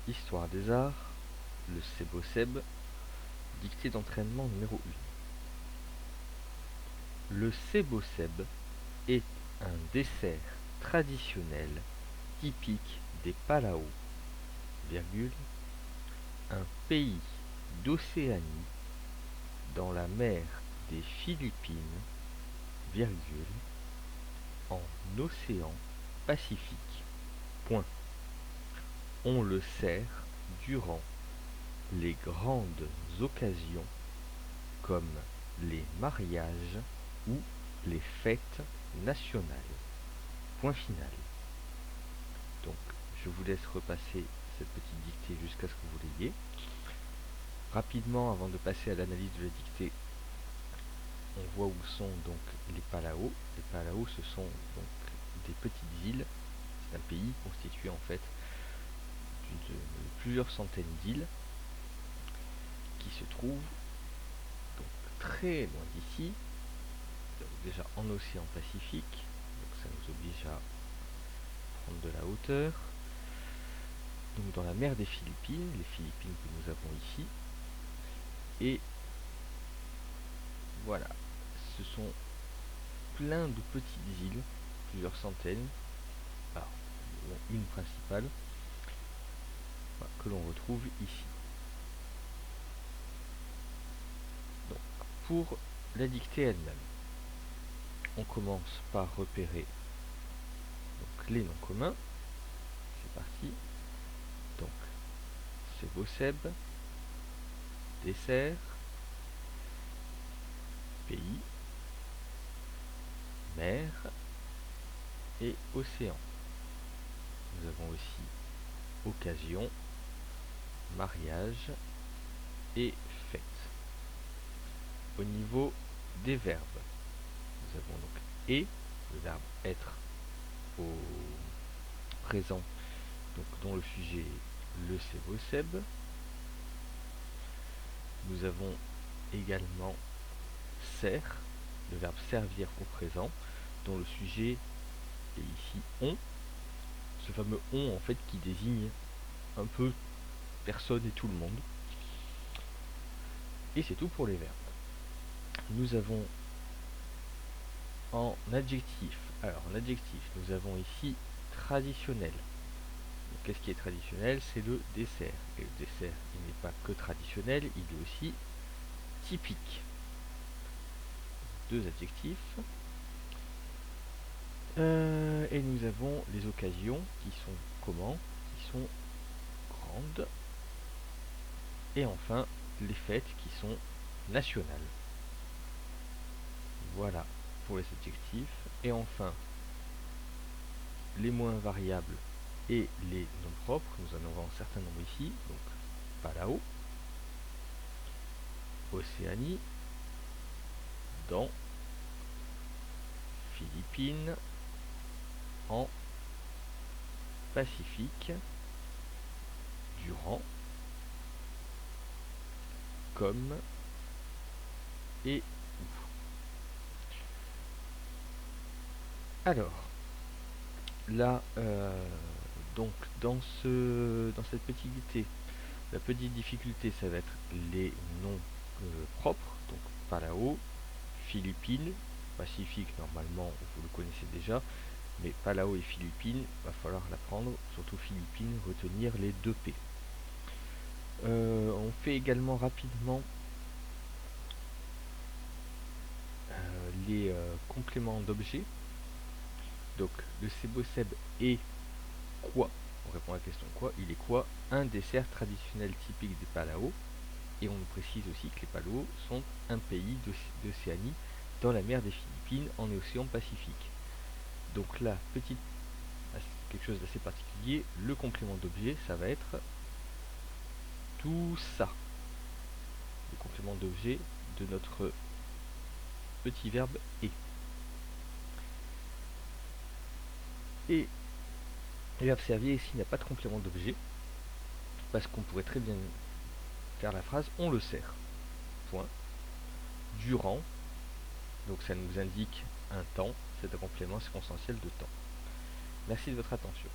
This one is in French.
Histoire des arts, le Sebo-Seb, dictée d'entraînement numéro 1. Le Sebo-Seb est un dessert traditionnel typique des Palaos, virgule, un pays d'Océanie dans la mer des Philippines, virgule, en océan Pacifique. Point. On le sert durant les grandes occasions comme les mariages ou les fêtes nationales. Point final. Donc, je vous laisse repasser cette petite dictée jusqu'à ce que vous l'ayez. Rapidement, avant de passer à l'analyse de la dictée, on voit où sont donc les Palaos. Les Palaos, ce sont donc des petites îles. C'est un pays constitué en fait de plusieurs centaines d'îles qui se trouvent donc très loin d'ici, déjà en océan Pacifique, donc ça nous oblige à prendre de la hauteur. Donc dans la mer des Philippines, les Philippines que nous avons ici, et voilà, ce sont plein de petites îles, plusieurs centaines, alors une principale, voilà, que l'on retrouve ici. Donc pour la dictée elle-même, on commence par repérer donc, les noms communs. C'est parti. Donc, Sebo-Seb, dessert, pays, mer et océan. Nous avons aussi occasion, mariage et fête. Au niveau des verbes, nous avons donc et, le verbe être au présent, donc dont le sujet est le Sebo-Seb. Nous avons également sert, le verbe servir au présent, dont le sujet est ici on. Ce fameux on en fait qui désigne un peu personne et tout le monde. Et c'est tout pour les verbes. Nous avons en adjectif, alors en adjectif, nous avons ici traditionnel. Qu'est-ce qui est traditionnel? C'est le dessert. Et le dessert, il n'est pas que traditionnel, il est aussi typique. Deux adjectifs. Et nous avons les occasions qui sont comment? Qui sont grandes. Et enfin, les fêtes qui sont nationales. Voilà pour les adjectifs. Et enfin, les moins variables et les noms propres. Nous en avons un certain nombre ici. Donc, Palau, Océanie, dans, Philippines, en, Pacifique, durant, comme et où. Alors, là, donc dans cette petite dictée, la petite difficulté, ça va être les noms propres, donc Palau, Philippines, Pacifique, normalement, vous le connaissez déjà, mais Palau et Philippines, va falloir l'apprendre, surtout Philippines, retenir les deux P. On fait également rapidement les compléments d'objets. Donc le Sebo-Seb est quoi? On répond à la question quoi? Il est quoi? Un dessert traditionnel typique des Palaos. Et on nous précise aussi que les Palaos sont un pays d'Océanie dans la mer des Philippines en océan Pacifique. Donc là, quelque chose d'assez particulier, le complément d'objet, ça va être tout ça. Le complément d'objet de notre petit verbe est. Et le verbe servir ici n'a pas de complément d'objet, parce qu'on pourrait très bien faire la phrase on le sert. Point. Durant, donc ça nous indique un temps, c'est un complément circonstanciel de temps. Merci de votre attention.